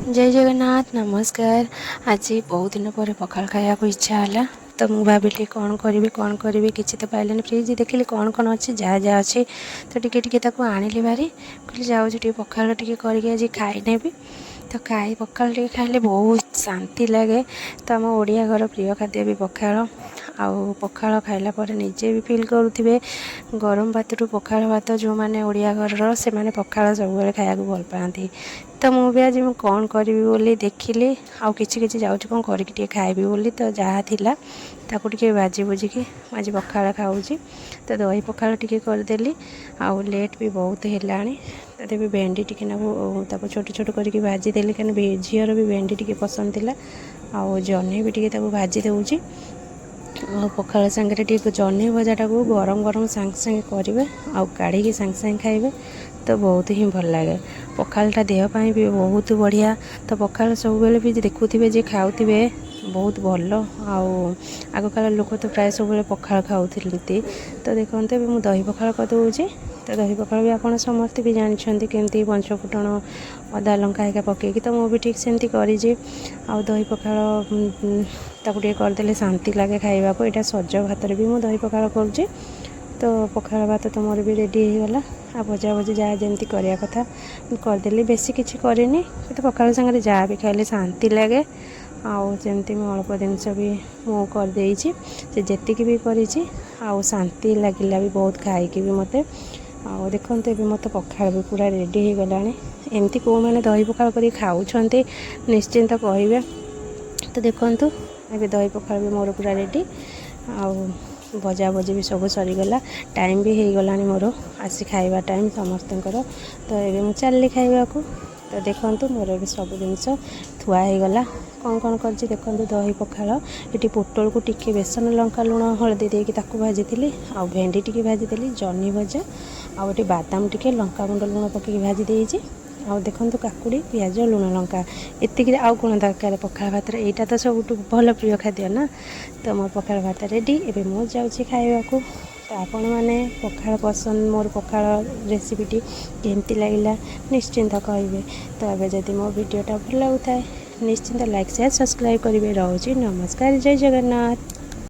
जय जगन्नाथ नमस्कार। आज बहुत दिन पर पखाल खाया को इच्छा है तो मुझे भाविली कौन करी किसी तो पाइलानी फ्रिज देखिली कौन कौन अच्छी जहाँ जहाँ अच्छी तो टिके आनिली भारी कहली जाऊँगी पखाल टे करके खाई नेबी तो खाई पखाल टे खाइले बहुत शांति लगे। तो आम ओडिया घर प्रिय खाद्य भी पखाल आउ पखाल खाइला पर निजे भी फिल करुवे गरम भात पखाल भात जो मैंने ओडिया घर से मैंने पखाल सब खाया भल पाती। तो मुझे आज कौन करी बोली देखिली आउ कि जाऊँगी कौन करके खाइबी बोली तो जहाँ थिला ताकू टे भाजी भुजिकी आज पखाल खाऊँगी। तो दही पखाल टे करदेली आउ लेट भी बहुत है तथे भी भेंडी टिके नाकू छोट छोट करके भाजी देली कहीं झीर भी भेंडी टिके पसंद थिला आउ जह्नी भी टिके भाजी देउची पखाल सांगे टे जह्नी भजाटा को गरम गरम सांगे सांगे करेंगे आउ काढ़ी सांगे सांगे खाइबे तो बहुत ही भल लगे। पखालटा देहपाई भी बहुत बढ़िया। तो पखाल सब बेले भी देखुवे जे खाऊे बहुत भल आगकाल लोक तो प्राय सब पखाल खाऊती। तो देखते मुझे दही पखाल करदे तो दही पखाल भी आप समस्ते भी जानते केमती पंचफुटण अदा लंका एक पकईकि तो मुझे ठीक सेमती करी आ दही पखाल ताकू करदे शांति लगे खाइबा को। यहाँ सज भात भी मुझे दही पखाल करुँचे तो पखाल भात तो मोर भी रेडी होगला आ भजा भजी जहाँ जमी कराया कथा करदेली बेसी किसी करेनि तो पखाल सांगे जहाँ भी खाइले शांति लगे। आमती अल्प जिनस भी मु करदे से जी भी करी शांति लगिला भी बहुत खाईकी भी मत आउ देखते ये मत पखाल भी पूरा रेडी हो गला। एमती कौ मैंने दही पखाल कर खाऊँ निश्चिंत कहे। तो देखु ये दही पखाल भी मोर पूरा रेडी आउ भजा भजी भी सब सरीगला टाइम भी हो गला मोर आसी खाइबा टाइम समस्तଙ୍କର। तो ये मुझे चलनी खाइबा को तो देखु मोर भी सब जिनस थुआ हो गला कौन कौन कर देखो दही पखाल ये पोटल को टिके बेसन लंका लुण हलदी देकी भाजी आउ भेंडी टिके भाजी देली जह्नी भजा आउ ये बादाम टिके लंका गुंड लुण पकई भाजी देजी आउ देखो काकुड़ी पियाज लुण लंका एतिक आउ कौन दरकार पखाल भात यहाँ तो सब भल प्रिय खाद्य ना। तो मोर पखाल भात रेडी एवं मुझे जाऊँगी खाइबा को। तो आपण मैंने पखाल पसंद मोर पखाल रेसिपीटी केमती लगिला निश्चिंत कहे। तो एवं जदि मो वीडियोटा भल लगुए निश्चिंत लाइक शेयर सब्सक्राइब करेंगे। रोचे नमस्कार जय जगन्नाथ।